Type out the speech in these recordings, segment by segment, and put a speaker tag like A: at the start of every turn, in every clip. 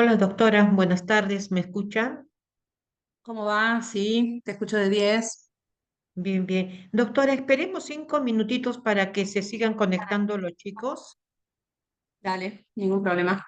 A: Hola doctora, buenas tardes, ¿me escucha?
B: ¿Cómo va? Sí, te escucho de 10.
A: Bien, bien. Doctora, esperemos 5 minutitos para que se sigan conectando los chicos.
B: Dale, ningún problema.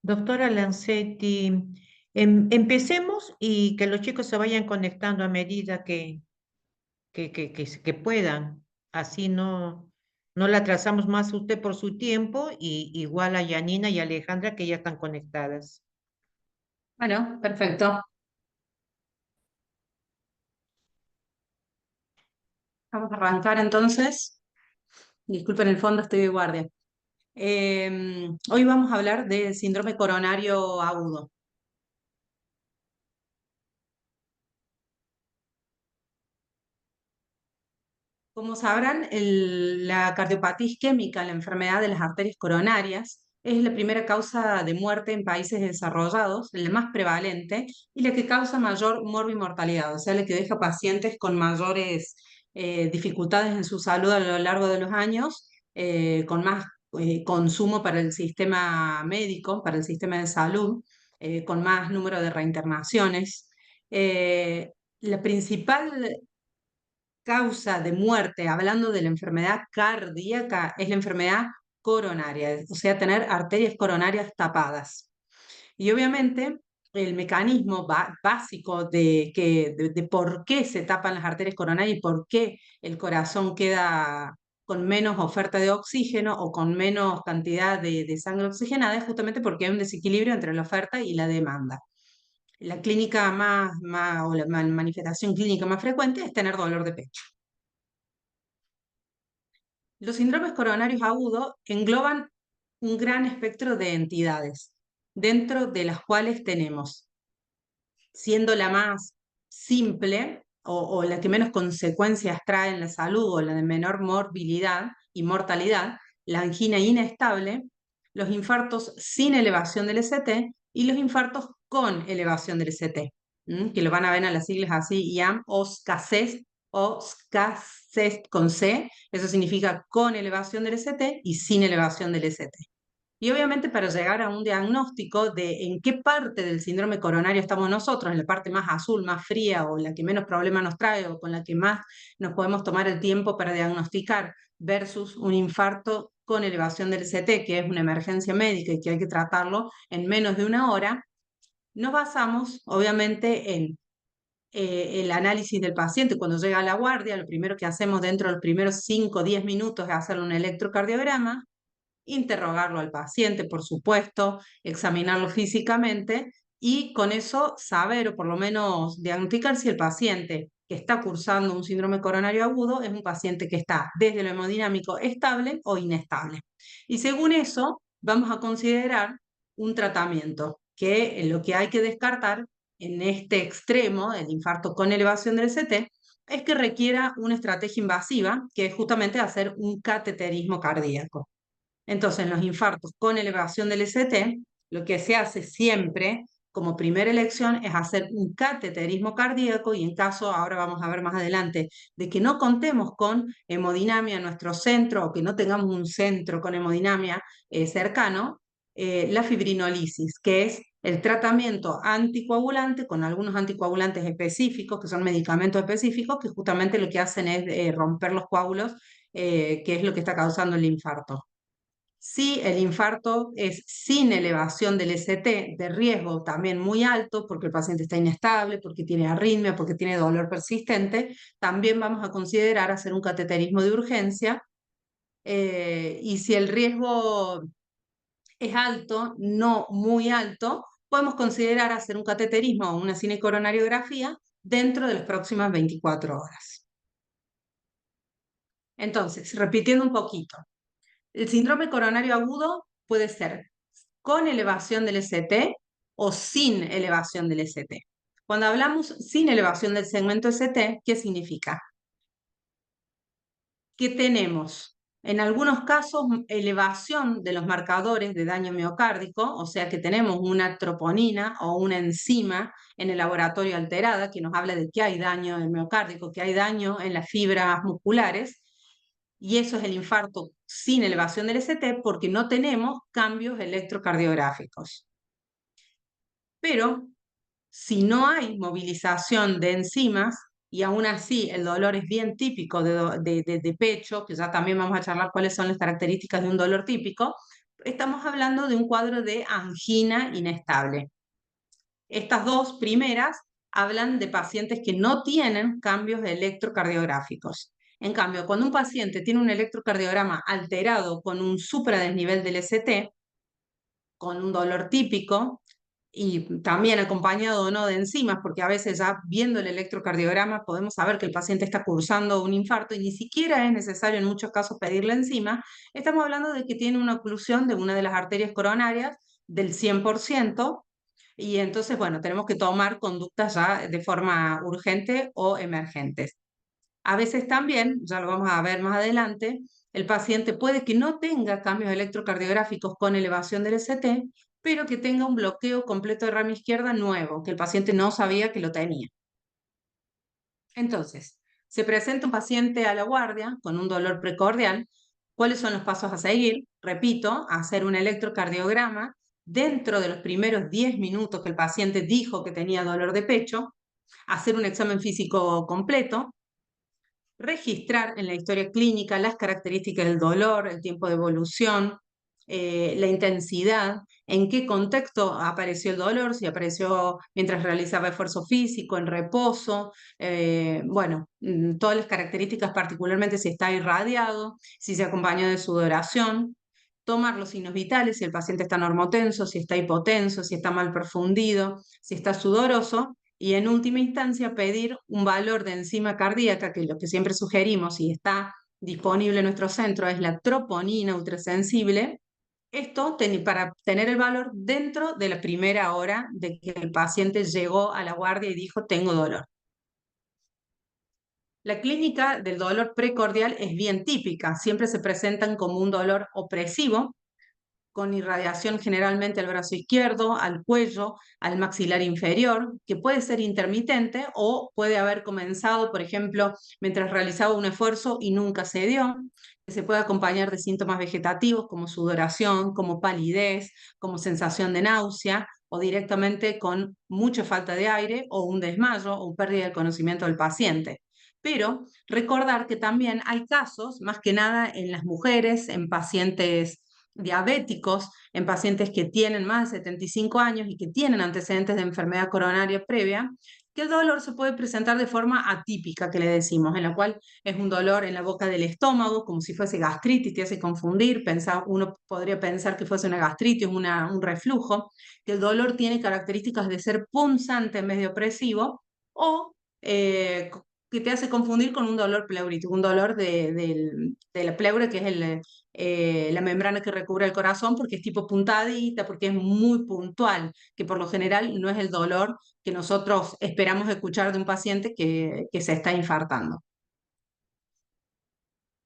A: Doctora Lancetti, empecemos y que los chicos se vayan conectando a medida que puedan. Así no la atrasamos más a usted por su tiempo y igual a Yanina y Alejandra que ya están conectadas.
B: Bueno, perfecto. Vamos a arrancar entonces. Disculpen el fondo, estoy de guardia. Hoy vamos a hablar del síndrome coronario agudo. Como sabrán, la cardiopatía isquémica, la enfermedad de las arterias coronarias, es la primera causa de muerte en países desarrollados, la más prevalente y la que causa mayor morbimortalidad, o sea, la que deja pacientes con mayores dificultades en su salud a lo largo de los años, con más consumo para el sistema médico, para el sistema de salud, con más número de reinternaciones. La principal causa de muerte, hablando de la enfermedad cardíaca, es la enfermedad coronaria, o sea, tener arterias coronarias tapadas. Y obviamente el mecanismo básico de por qué se tapan las arterias coronarias y por qué el corazón queda con menos oferta de oxígeno o con menos cantidad de sangre oxigenada es justamente porque hay un desequilibrio entre la oferta y la demanda. La clínica o la manifestación clínica más frecuente es tener dolor de pecho. Los síndromes coronarios agudos engloban un gran espectro de entidades, dentro de las cuales tenemos, siendo la más simple o la que menos consecuencias trae en la salud o la de menor morbilidad y mortalidad, la angina inestable, los infartos sin elevación del ST y los infartos con elevación del ST, que lo van a ver en las siglas así, IAM o SCACES o SCACES con C, eso significa con elevación del ST y sin elevación del ST. Y obviamente para llegar a un diagnóstico de en qué parte del síndrome coronario estamos nosotros, en la parte más azul, más fría o la que menos problemas nos trae o con la que más nos podemos tomar el tiempo para diagnosticar versus un infarto con elevación del CT, que es una emergencia médica y que hay que tratarlo en menos de una hora, nos basamos obviamente en el análisis del paciente. Cuando llega a la guardia, lo primero que hacemos dentro de los primeros 5 o 10 minutos es hacerle un electrocardiograma, interrogarlo al paciente, por supuesto, examinarlo físicamente y con eso saber o por lo menos diagnosticar si el paciente que está cursando un síndrome coronario agudo es un paciente que está desde lo hemodinámico estable o inestable. Y según eso, vamos a considerar un tratamiento que lo que hay que descartar en este extremo, el infarto con elevación del CT, es que requiera una estrategia invasiva, que es justamente hacer un cateterismo cardíaco. Entonces, en los infartos con elevación del ST, lo que se hace siempre como primera elección es hacer un cateterismo cardíaco y en caso, ahora vamos a ver más adelante, de que no contemos con hemodinamia en nuestro centro o que no tengamos un centro con hemodinamia cercano, la fibrinolisis, que es el tratamiento anticoagulante con algunos anticoagulantes específicos, que son medicamentos específicos, que justamente lo que hacen es romper los coágulos, que es lo que está causando el infarto. Si el infarto es sin elevación del ST, de riesgo también muy alto, porque el paciente está inestable, porque tiene arritmia, porque tiene dolor persistente, también vamos a considerar hacer un cateterismo de urgencia. Y si el riesgo es alto, no muy alto, podemos considerar hacer un cateterismo o una cinecoronariografía dentro de las próximas 24 horas. Entonces, repitiendo un poquito, el síndrome coronario agudo puede ser con elevación del ST o sin elevación del ST. Cuando hablamos sin elevación del segmento ST, ¿qué significa? Que tenemos, en algunos casos, elevación de los marcadores de daño miocárdico, o sea que tenemos una troponina o una enzima en el laboratorio alterada que nos habla de que hay daño miocárdico, que hay daño en las fibras musculares, y eso es el infarto sin elevación del ST porque no tenemos cambios electrocardiográficos. Pero si no hay movilización de enzimas y aún así el dolor es bien típico de pecho, que ya también vamos a charlar cuáles son las características de un dolor típico, estamos hablando de un cuadro de angina inestable. Estas dos primeras hablan de pacientes que no tienen cambios electrocardiográficos. En cambio, cuando un paciente tiene un electrocardiograma alterado con un supradesnivel del ST, con un dolor típico y también acompañado o no de enzimas, porque a veces ya viendo el electrocardiograma podemos saber que el paciente está cursando un infarto y ni siquiera es necesario en muchos casos pedirle enzima, estamos hablando de que tiene una oclusión de una de las arterias coronarias del 100%, y entonces, bueno, tenemos que tomar conductas ya de forma urgente o emergentes. A veces también, ya lo vamos a ver más adelante, el paciente puede que no tenga cambios electrocardiográficos con elevación del ST, pero que tenga un bloqueo completo de rama izquierda nuevo, que el paciente no sabía que lo tenía. Entonces, se presenta un paciente a la guardia con un dolor precordial. ¿Cuáles son los pasos a seguir? Repito, hacer un electrocardiograma dentro de los primeros 10 minutos que el paciente dijo que tenía dolor de pecho, hacer un examen físico completo, registrar en la historia clínica las características del dolor, el tiempo de evolución, la intensidad, en qué contexto apareció el dolor, si apareció mientras realizaba esfuerzo físico, en reposo, bueno, todas las características, particularmente si está irradiado, si se acompañó de sudoración. Tomar los signos vitales, si el paciente está normotenso, si está hipotenso, si está mal perfundido, si está sudoroso, y en última instancia pedir un valor de enzima cardíaca, que lo que siempre sugerimos, si está disponible en nuestro centro, es la troponina ultrasensible. Esto para tener el valor dentro de la primera hora de que el paciente llegó a la guardia y dijo tengo dolor. La clínica del dolor precordial es bien típica, siempre se presentan como un dolor opresivo, con irradiación generalmente al brazo izquierdo, al cuello, al maxilar inferior, que puede ser intermitente o puede haber comenzado, por ejemplo, mientras realizaba un esfuerzo y nunca se dio, que se puede acompañar de síntomas vegetativos como sudoración, como palidez, como sensación de náusea o directamente con mucha falta de aire o un desmayo o pérdida del conocimiento del paciente. Pero recordar que también hay casos, más que nada en las mujeres, en pacientes diabéticos, en pacientes que tienen más de 75 años y que tienen antecedentes de enfermedad coronaria previa, que el dolor se puede presentar de forma atípica, que le decimos, en la cual es un dolor en la boca del estómago, como si fuese gastritis, te hace confundir, uno podría pensar que fuese una gastritis, un reflujo, que el dolor tiene características de ser punzante en vez de opresivo, o que te hace confundir con un dolor pleurítico, un dolor de la pleura, que es la membrana que recubre el corazón, porque es tipo puntadita, porque es muy puntual, que por lo general no es el dolor que nosotros esperamos escuchar de un paciente que se está infartando.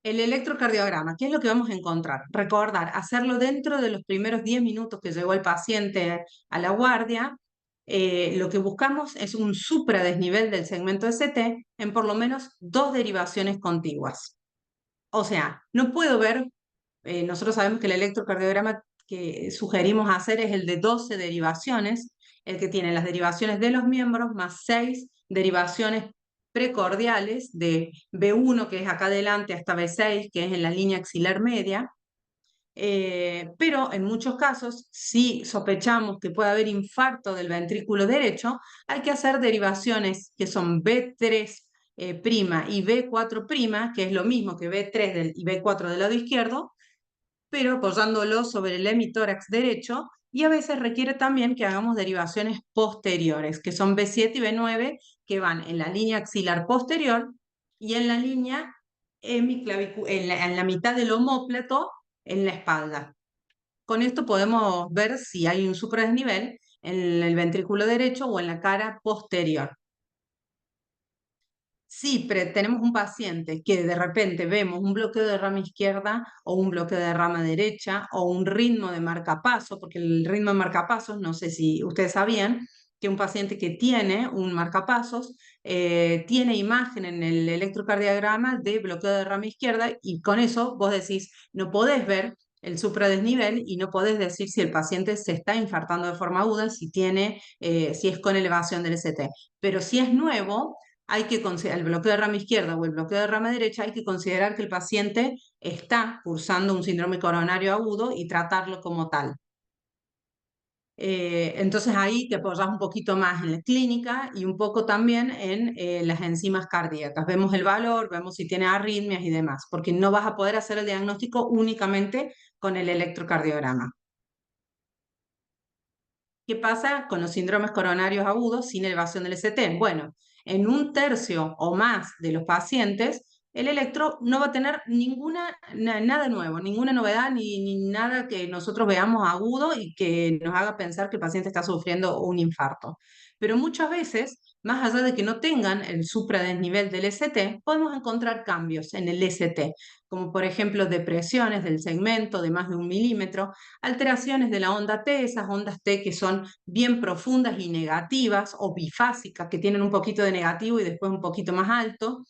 B: El electrocardiograma, ¿qué es lo que vamos a encontrar? Recordar, hacerlo dentro de los primeros 10 minutos que llegó el paciente a la guardia. Lo que buscamos es un supradesnivel del segmento ST en por lo menos 2 derivaciones contiguas. O sea, no puedo ver, nosotros sabemos que el electrocardiograma que sugerimos hacer es el de 12 derivaciones, el que tiene las derivaciones de los miembros más 6 derivaciones precordiales de B1, que es acá adelante, hasta B6, que es en la línea axilar media. Pero en muchos casos, si sospechamos que puede haber infarto del ventrículo derecho, hay que hacer derivaciones que son B3 prima y B4 prima, que es lo mismo que B3 y B4 del lado izquierdo, pero apoyándolo sobre el hemitórax derecho, y a veces requiere también que hagamos derivaciones posteriores, que son B7 y B9, que van en la línea axilar posterior y en la línea en la mitad del omóplato, en la espalda. Con esto podemos ver si hay un supradesnivel en el ventrículo derecho o en la cara posterior. Si tenemos un paciente que de repente vemos un bloqueo de rama izquierda o un bloqueo de rama derecha o un ritmo de marcapaso, porque el ritmo de marcapasos, no sé si ustedes sabían, que un paciente que tiene un marcapasos tiene imagen en el electrocardiograma de bloqueo de rama izquierda, y con eso vos decís, no podés ver el supradesnivel y no podés decir si el paciente se está infartando de forma aguda, si es con elevación del ST. Pero si es nuevo, hay que considerar el bloqueo de rama izquierda o el bloqueo de rama derecha, hay que considerar que el paciente está cursando un síndrome coronario agudo y tratarlo como tal. Entonces ahí te apoyas un poquito más en la clínica y un poco también en las enzimas cardíacas. Vemos el valor, vemos si tiene arritmias y demás, porque no vas a poder hacer el diagnóstico únicamente con el electrocardiograma. ¿Qué pasa con los síndromes coronarios agudos sin elevación del ST? Bueno, en un tercio o más de los pacientes, el electro no va a tener nada nuevo, ninguna novedad ni nada que nosotros veamos agudo y que nos haga pensar que el paciente está sufriendo un infarto. Pero muchas veces más allá de que no tengan el supradesnivel del ST, podemos encontrar cambios en el ST, como por ejemplo depresiones del segmento de más de 1 milímetro, alteraciones de la onda T, esas ondas T que son bien profundas y negativas, o bifásicas, que tienen un poquito de negativo y después un poquito más alto,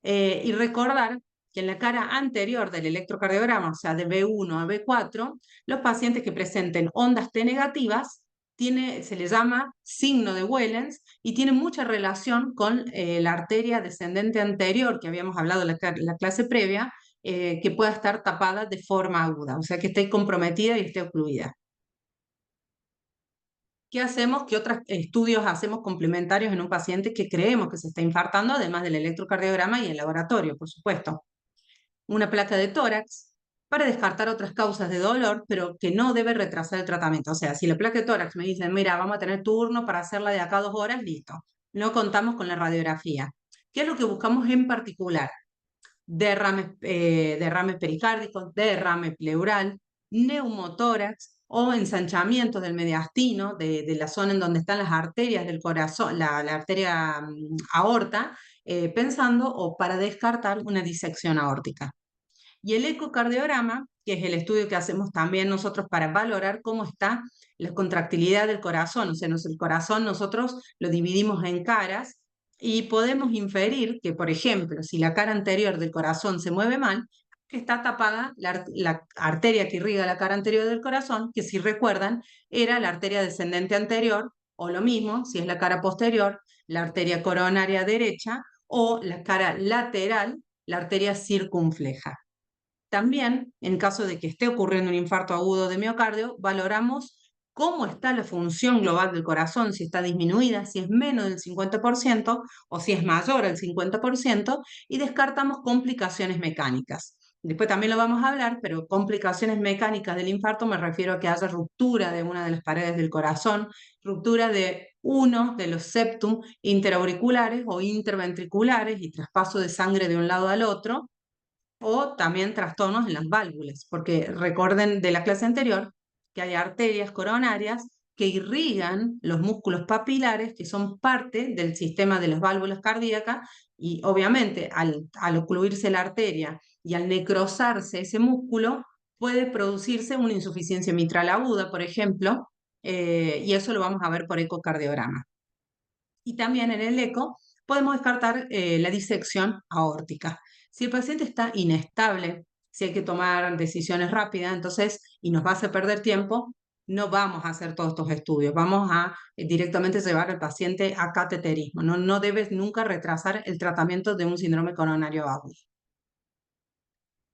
B: y recordar que en la cara anterior del electrocardiograma, o sea, de B1 a B4, los pacientes que presenten ondas T negativas se le llama signo de Wellens y tiene mucha relación con la arteria descendente anterior que habíamos hablado en la clase previa, que pueda estar tapada de forma aguda, o sea, que esté comprometida y esté ocluida. ¿Qué hacemos? ¿Qué otros estudios hacemos complementarios en un paciente que creemos que se está infartando, además del electrocardiograma y el laboratorio, por supuesto? Una placa de tórax para descartar otras causas de dolor, pero que no debe retrasar el tratamiento. O sea, si la placa de tórax me dicen, mira, vamos a tener turno para hacerla de acá a 2 horas, listo. No contamos con la radiografía. ¿Qué es lo que buscamos en particular? Derrames pericárdicos, derrame pleural, neumotórax o ensanchamientos del mediastino, de la zona en donde están las arterias del corazón, la arteria aorta, pensando o para descartar una disección aórtica. Y el ecocardiograma, que es el estudio que hacemos también nosotros para valorar cómo está la contractilidad del corazón. O sea, el corazón nosotros lo dividimos en caras y podemos inferir que, por ejemplo, si la cara anterior del corazón se mueve mal, que está tapada la arteria que irriga la cara anterior del corazón, que si recuerdan era la arteria descendente anterior, o lo mismo, si es la cara posterior, la arteria coronaria derecha, o la cara lateral, la arteria circunfleja. También, en caso de que esté ocurriendo un infarto agudo de miocardio, valoramos cómo está la función global del corazón, si está disminuida, si es menos del 50% o si es mayor al 50%, y descartamos complicaciones mecánicas. Después también lo vamos a hablar, pero complicaciones mecánicas del infarto me refiero a que haya ruptura de una de las paredes del corazón, ruptura de uno de los septum interauriculares o interventriculares y traspaso de sangre de un lado al otro, o también trastornos en las válvulas, porque recuerden de la clase anterior que hay arterias coronarias que irrigan los músculos papilares, que son parte del sistema de las válvulas cardíacas, y obviamente al ocluirse la arteria y al necrosarse ese músculo, puede producirse una insuficiencia mitral aguda, por ejemplo, y eso lo vamos a ver por ecocardiograma. Y también en el eco podemos descartar la disección aórtica. Si el paciente está inestable, si hay que tomar decisiones rápidas, entonces, y nos va a hacer perder tiempo, no vamos a hacer todos estos estudios. Vamos a directamente llevar al paciente a cateterismo. No debes nunca retrasar el tratamiento de un síndrome coronario agudo.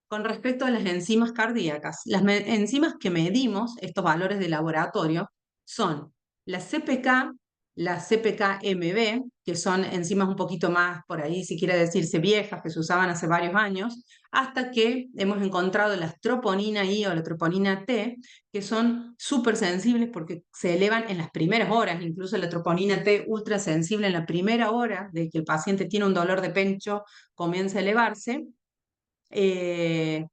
B: Con respecto a las enzimas cardíacas, las enzimas que medimos, estos valores de laboratorio, son la CPK, la CPK-MB, que son enzimas un poquito más, por ahí, si quiere decirse viejas, que se usaban hace varios años, hasta que hemos encontrado las troponina I o la troponina T, que son súper sensibles porque se elevan en las primeras horas, incluso la troponina T ultra sensible en la primera hora de que el paciente tiene un dolor de pecho, comienza a elevarse, eh,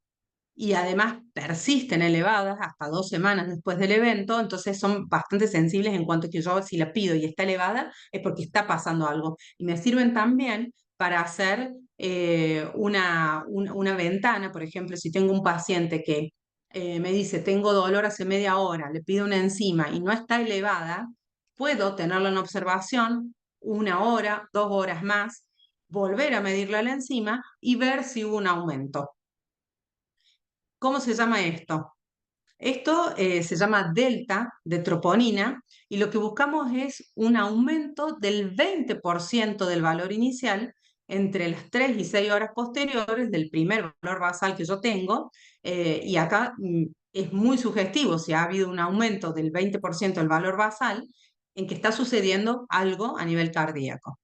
B: y además persisten elevadas hasta 2 semanas después del evento, entonces son bastante sensibles en cuanto a que yo si la pido y está elevada es porque está pasando algo. Y me sirven también para hacer una ventana, por ejemplo, si tengo un paciente que me dice, tengo dolor hace media hora, le pido una enzima y no está elevada, puedo tenerlo en observación 1 hora, 2 horas más, volver a medirle la enzima y ver si hubo un aumento. ¿Cómo se llama esto? Esto se llama delta de troponina y lo que buscamos es un aumento del 20% del valor inicial entre las 3 y 6 horas posteriores del primer valor basal que yo tengo, y acá es muy sugestivo si ha habido un aumento del 20% del valor basal en que está sucediendo algo a nivel cardíaco.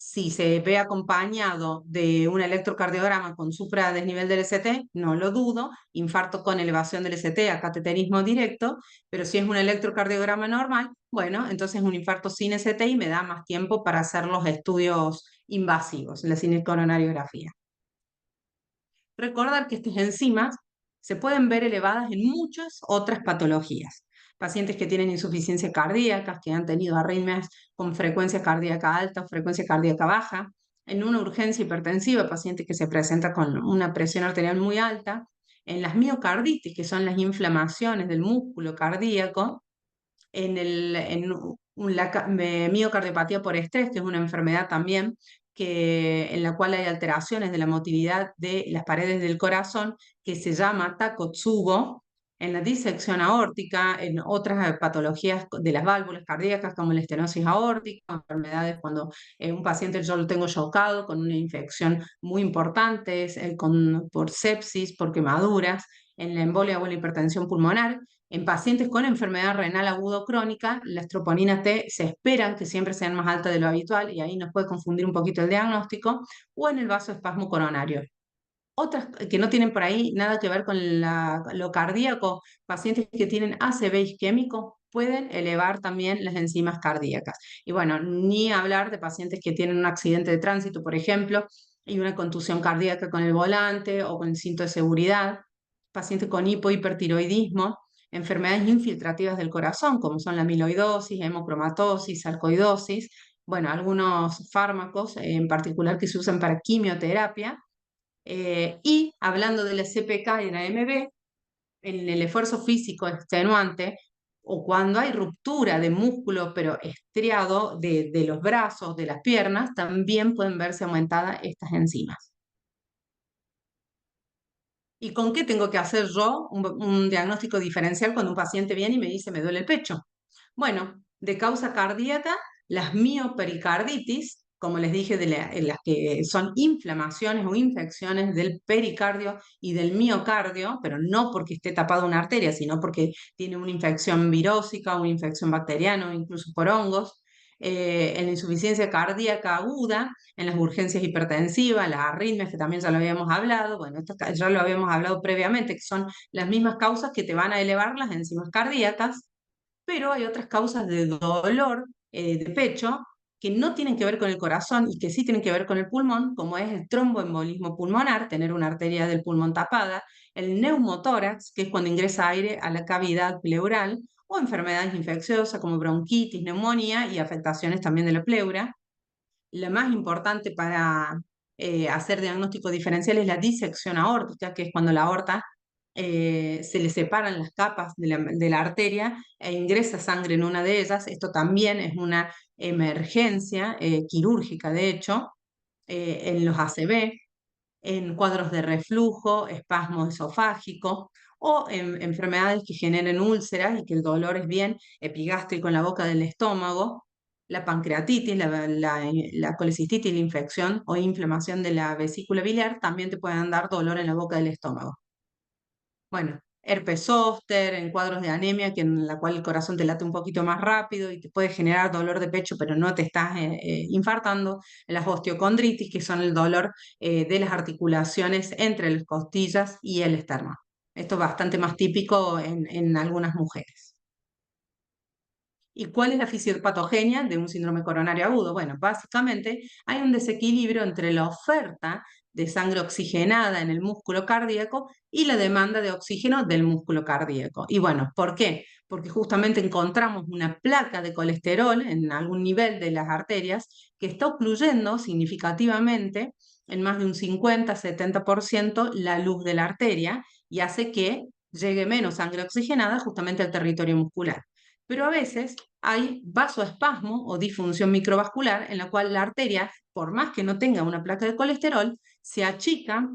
B: Si se ve acompañado de un electrocardiograma con supradesnivel del ST, no lo dudo, infarto con elevación del ST a cateterismo directo, pero si es un electrocardiograma normal, bueno, entonces un infarto sin ST y me da más tiempo para hacer los estudios invasivos, la cinecoronariografía. Recordar que estas enzimas se pueden ver elevadas en muchas otras patologías. pacientes que tienen insuficiencia cardíaca, que han tenido arritmias con frecuencia cardíaca alta o frecuencia cardíaca baja, en una urgencia hipertensiva, pacientes que se presentan con una presión arterial muy alta, en las miocarditis, que son las inflamaciones del músculo cardíaco, en miocardiopatía por estrés, que es una enfermedad también en la cual hay alteraciones de la motilidad de las paredes del corazón, que se llama Takotsubo, en la disección aórtica, en otras patologías de las válvulas cardíacas como la estenosis aórtica, enfermedades cuando un paciente yo lo tengo chocado con una infección muy importante, por sepsis, por quemaduras, en la embolia o la hipertensión pulmonar. En pacientes con enfermedad renal aguda o crónica, las troponinas T se esperan que siempre sean más altas de lo habitual y ahí nos puede confundir un poquito el diagnóstico, o en el vasoespasmo coronario. Otras que no tienen por ahí nada que ver con lo cardíaco, pacientes que tienen ACV isquémico pueden elevar también las enzimas cardíacas. Y bueno, ni hablar de pacientes que tienen un accidente de tránsito, por ejemplo, y una contusión cardíaca con el volante o con el cinto de seguridad, pacientes con hipohipertiroidismo, enfermedades infiltrativas del corazón, como son la amiloidosis, hemocromatosis, sarcoidosis, bueno, algunos fármacos en particular que se usan para quimioterapia. Y hablando de la CPK y la MB, en el esfuerzo físico extenuante o cuando hay ruptura de músculo pero estriado de los brazos, de las piernas, también pueden verse aumentadas estas enzimas. ¿Y con qué tengo que hacer yo un diagnóstico diferencial cuando un paciente viene y me dice me duele el pecho? Bueno, de causa cardíaca, las miopericarditis, como les dije, en las que son inflamaciones o infecciones del pericardio y del miocardio, pero no porque esté tapada una arteria, sino porque tiene una infección virósica, una infección bacteriana o incluso por hongos. En la insuficiencia cardíaca aguda, en las urgencias hipertensivas, las arritmias, que también ya lo habíamos hablado, bueno, esto ya lo habíamos hablado previamente, que son las mismas causas que te van a elevar las enzimas cardíacas, pero hay otras causas de dolor de pecho que no tienen que ver con el corazón y que sí tienen que ver con el pulmón, como es el tromboembolismo pulmonar, tener una arteria del pulmón tapada, el neumotórax, que es cuando ingresa aire a la cavidad pleural, o enfermedades infecciosas como bronquitis, neumonía y afectaciones también de la pleura. La más importante para hacer diagnóstico diferencial es la disección aórtica, que es cuando la aorta se le separan las capas de la arteria e ingresa sangre en una de ellas. Esto también es una emergencia quirúrgica, de hecho, en los ACV, en cuadros de reflujo, espasmo esofágico o en enfermedades que generen úlceras y que el dolor es bien epigástrico en la boca del estómago. La pancreatitis, la colecistitis, la infección o inflamación de la vesícula biliar también te pueden dar dolor en la boca del estómago. Bueno, herpes zóster, en cuadros de anemia, en la cual el corazón te late un poquito más rápido y te puede generar dolor de pecho, pero no te estás infartando. Las osteocondritis, que son el dolor de las articulaciones entre las costillas y el esternón. Esto es bastante más típico en algunas mujeres. ¿Y cuál es la fisiopatogenia de un síndrome coronario agudo? Bueno, básicamente hay un desequilibrio entre la oferta de sangre oxigenada en el músculo cardíaco y la demanda de oxígeno del músculo cardíaco. Y bueno, ¿por qué? Porque justamente encontramos una placa de colesterol en algún nivel de las arterias que está ocluyendo significativamente en más de un 50-70% la luz de la arteria y hace que llegue menos sangre oxigenada justamente al territorio muscular. Pero a veces hay vasoespasmo o disfunción microvascular en la cual la arteria, por más que no tenga una placa de colesterol, se achica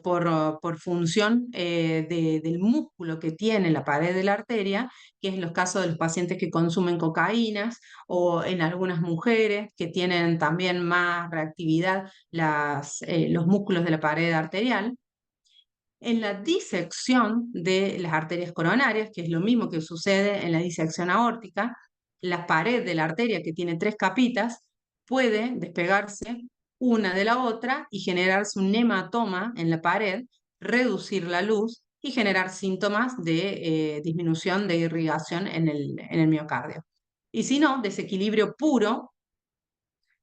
B: por función del músculo que tiene la pared de la arteria, que es en los casos de los pacientes que consumen cocaínas o en algunas mujeres que tienen también más reactividad los músculos de la pared arterial. En la disección de las arterias coronarias, que es lo mismo que sucede en la disección aórtica, la pared de la arteria, que tiene tres capitas, puede despegarse una de la otra y generarse un hematoma en la pared, reducir la luz y generar síntomas de disminución de irrigación en el miocardio. Y si no, desequilibrio puro,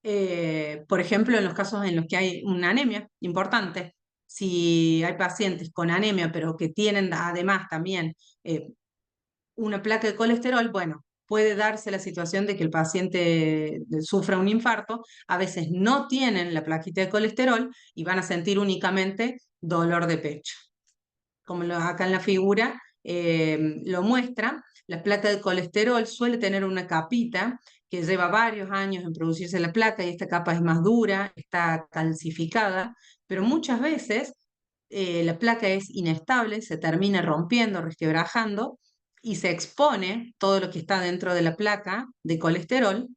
B: por ejemplo, en los casos en los que hay una anemia importante. Si hay pacientes con anemia, pero que tienen además también una placa de colesterol, bueno, puede darse la situación de que el paciente sufra un infarto, a veces no tienen la plaquita de colesterol y van a sentir únicamente dolor de pecho. Como acá en la figura lo muestra, la placa de colesterol suele tener una capita que lleva varios años en producirse la placa y esta capa es más dura, está calcificada, pero muchas veces la placa es inestable, se termina rompiendo, resquebrajando y se expone todo lo que está dentro de la placa de colesterol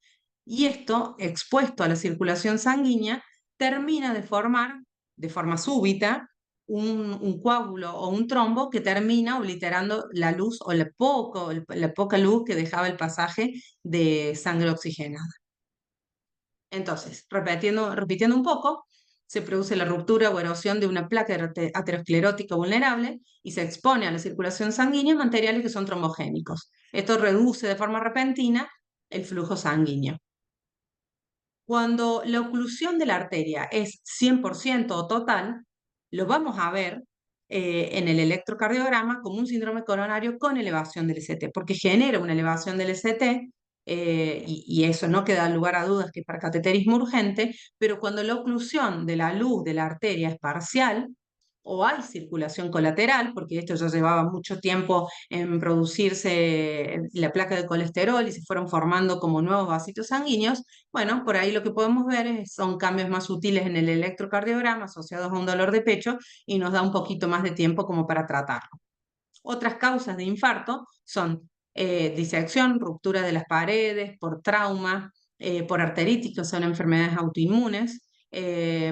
B: y esto, expuesto a la circulación sanguínea, termina de formar de forma súbita un coágulo o un trombo que termina obliterando la luz o la poca luz que dejaba el pasaje de sangre oxigenada. Entonces, repitiendo un poco, se produce la ruptura o erosión de una placa aterosclerótica vulnerable y se expone a la circulación sanguínea materiales que son trombogénicos. Esto reduce de forma repentina el flujo sanguíneo. Cuando la oclusión de la arteria es 100% o total, lo vamos a ver en el electrocardiograma como un síndrome coronario con elevación del ST, porque genera una elevación del ST y eso no queda lugar a dudas que es para cateterismo urgente, pero cuando la oclusión de la luz de la arteria es parcial, o hay circulación colateral, porque esto ya llevaba mucho tiempo en producirse la placa de colesterol y se fueron formando como nuevos vasitos sanguíneos, bueno, por ahí lo que podemos ver son cambios más sutiles en el electrocardiograma asociados a un dolor de pecho y nos da un poquito más de tiempo como para tratarlo. Otras causas de infarto son disección, ruptura de las paredes, por trauma, por arteritis, que son enfermedades autoinmunes,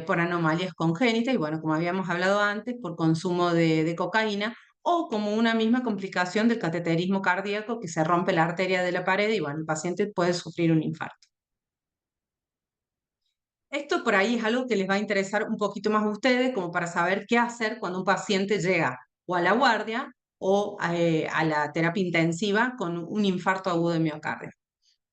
B: por anomalías congénitas y bueno, como habíamos hablado antes, por consumo de cocaína o como una misma complicación del cateterismo cardíaco que se rompe la arteria de la pared y bueno, el paciente puede sufrir un infarto. Esto por ahí es algo que les va a interesar un poquito más a ustedes, como para saber qué hacer cuando un paciente llega o a la guardia o a la terapia intensiva con un infarto agudo de miocardio.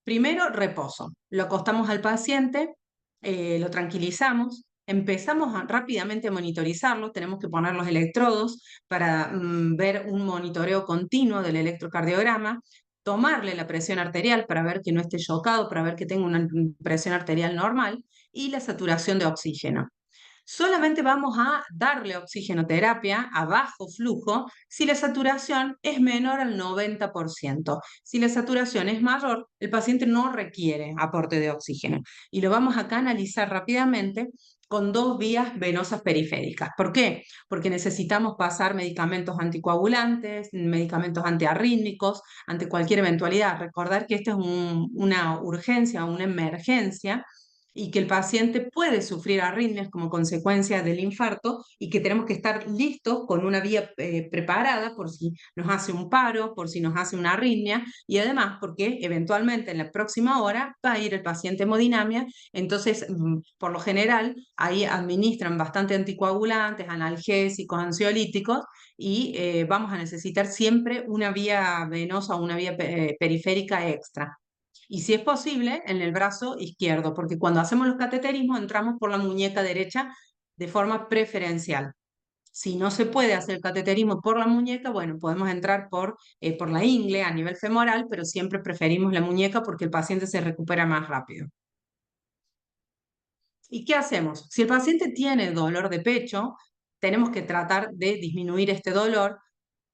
B: Primero, reposo. Lo acostamos al paciente, lo tranquilizamos, empezamos rápidamente a monitorizarlo, tenemos que poner los electrodos para ver un monitoreo continuo del electrocardiograma, tomarle la presión arterial para ver que no esté chocado, para ver que tenga una presión arterial normal y la saturación de oxígeno. Solamente vamos a darle oxigenoterapia a bajo flujo si la saturación es menor al 90%. Si la saturación es mayor, el paciente no requiere aporte de oxígeno. Y lo vamos a canalizar rápidamente con 2 vías venosas periféricas. ¿Por qué? Porque necesitamos pasar medicamentos anticoagulantes, medicamentos antiarrítmicos, ante cualquier eventualidad. Recordar que esta es una urgencia, una emergencia y que el paciente puede sufrir arritmias como consecuencia del infarto y que tenemos que estar listos con una vía preparada por si nos hace un paro, por si nos hace una arritmia y además porque eventualmente en la próxima hora va a ir el paciente hemodinamia, entonces por lo general ahí administran bastante anticoagulantes, analgésicos, ansiolíticos y vamos a necesitar siempre una vía venosa o una vía periférica extra. Y si es posible, en el brazo izquierdo, porque cuando hacemos los cateterismos entramos por la muñeca derecha de forma preferencial. Si no se puede hacer el cateterismo por la muñeca, bueno, podemos entrar por la ingle a nivel femoral, pero siempre preferimos la muñeca porque el paciente se recupera más rápido. ¿Y qué hacemos? Si el paciente tiene dolor de pecho, tenemos que tratar de disminuir este dolor.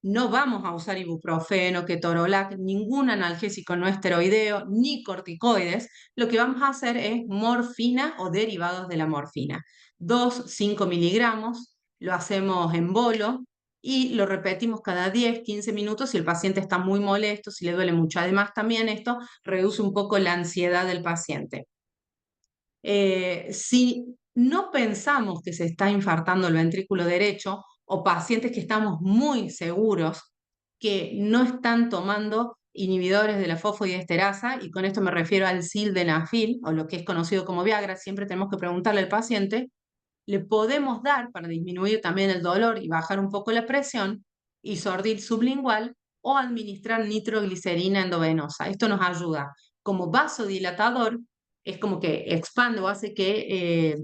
B: No vamos a usar ibuprofeno, ketorolac, ningún analgésico no esteroideo, ni corticoides. Lo que vamos a hacer es morfina o derivados de la morfina. 5 miligramos, lo hacemos en bolo y lo repetimos cada 10, 15 minutos si el paciente está muy molesto, si le duele mucho. Además, también esto reduce un poco la ansiedad del paciente. Si no pensamos que se está infartando el ventrículo derecho o pacientes que estamos muy seguros que no están tomando inhibidores de la fosfodiesterasa, y con esto me refiero al sildenafil o lo que es conocido como Viagra, siempre tenemos que preguntarle al paciente, le podemos dar para disminuir también el dolor y bajar un poco la presión, isordil sublingual o administrar nitroglicerina endovenosa. Esto nos ayuda como vasodilatador, es como que expande o hace que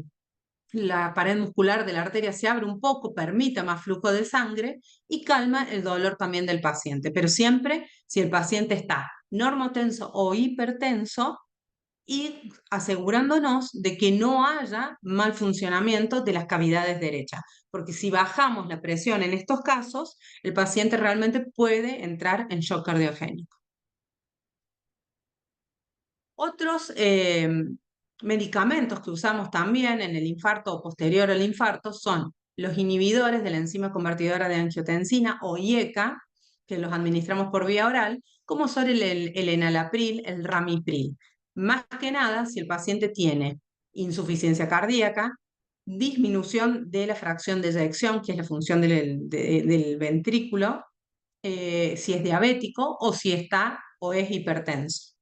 B: la pared muscular de la arteria se abre un poco, permite más flujo de sangre y calma el dolor también del paciente. Pero siempre si el paciente está normotenso o hipertenso y asegurándonos de que no haya mal funcionamiento de las cavidades derechas. Porque si bajamos la presión en estos casos, el paciente realmente puede entrar en shock cardiogénico. Otros medicamentos que usamos también en el infarto o posterior al infarto son los inhibidores de la enzima convertidora de angiotensina o IECA, que los administramos por vía oral, como son el enalapril, el ramipril. Más que nada, si el paciente tiene insuficiencia cardíaca, disminución de la fracción de eyección, que es la función del ventrículo, si es diabético o si está o es hipertenso.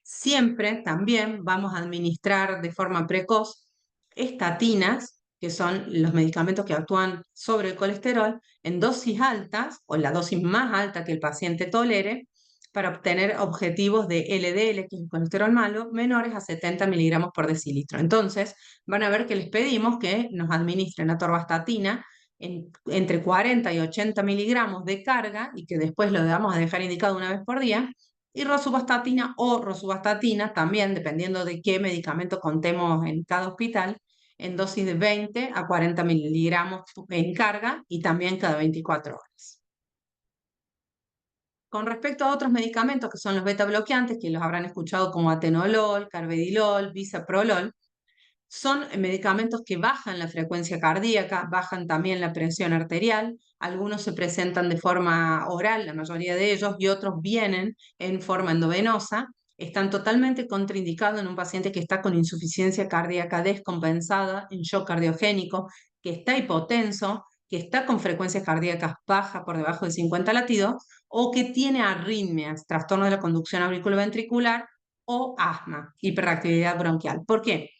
B: Siempre también vamos a administrar de forma precoz estatinas, que son los medicamentos que actúan sobre el colesterol, en dosis altas o la dosis más alta que el paciente tolere, para obtener objetivos de LDL, que es el colesterol malo, menores a 70 miligramos por decilitro. Entonces, van a ver que les pedimos que nos administren atorvastatina entre 40 y 80 miligramos de carga y que después lo vamos a dejar indicado una vez por día, y rosuvastatina o rosuvastatina, también dependiendo de qué medicamento contemos en cada hospital, en dosis de 20 a 40 miligramos en carga y también cada 24 horas. Con respecto a otros medicamentos que son los beta bloqueantes, que los habrán escuchado como atenolol, carvedilol, bisaprolol, son medicamentos que bajan la frecuencia cardíaca, bajan también la presión arterial. Algunos se presentan de forma oral, la mayoría de ellos, y otros vienen en forma endovenosa. Están totalmente contraindicados en un paciente que está con insuficiencia cardíaca descompensada, en shock cardiogénico, que está hipotenso, que está con frecuencias cardíacas bajas por debajo de 50 latidos, o que tiene arritmias, trastorno de la conducción auriculoventricular o asma, hiperactividad bronquial. ¿Por qué?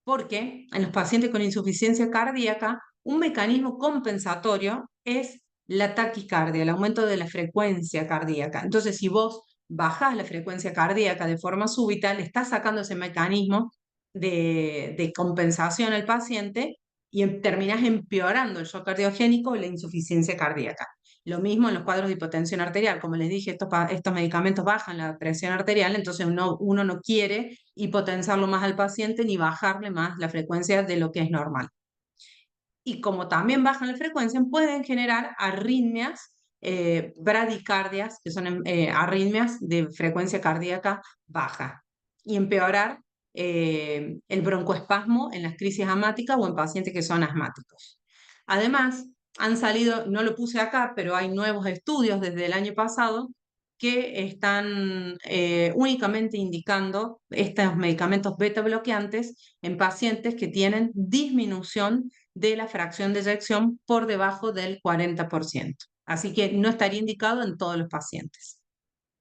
B: Porque en los pacientes con insuficiencia cardíaca, un mecanismo compensatorio es la taquicardia, el aumento de la frecuencia cardíaca. Entonces, si vos bajás la frecuencia cardíaca de forma súbita, le estás sacando ese mecanismo de compensación al paciente y terminás empeorando el shock cardiogénico y la insuficiencia cardíaca. Lo mismo en los cuadros de hipotensión arterial. Como les dije, estos medicamentos bajan la presión arterial, entonces uno no quiere hipotensarlo más al paciente ni bajarle más la frecuencia de lo que es normal. Y como también bajan la frecuencia, pueden generar arritmias bradicardias, que son arritmias de frecuencia cardíaca baja, y empeorar el broncoespasmo en las crisis asmáticas o en pacientes que son asmáticos. Además, han salido, no lo puse acá, pero hay nuevos estudios desde el año pasado que están únicamente indicando estos medicamentos beta bloqueantes en pacientes que tienen disminución de la fracción de eyección por debajo del 40%. Así que no estaría indicado en todos los pacientes.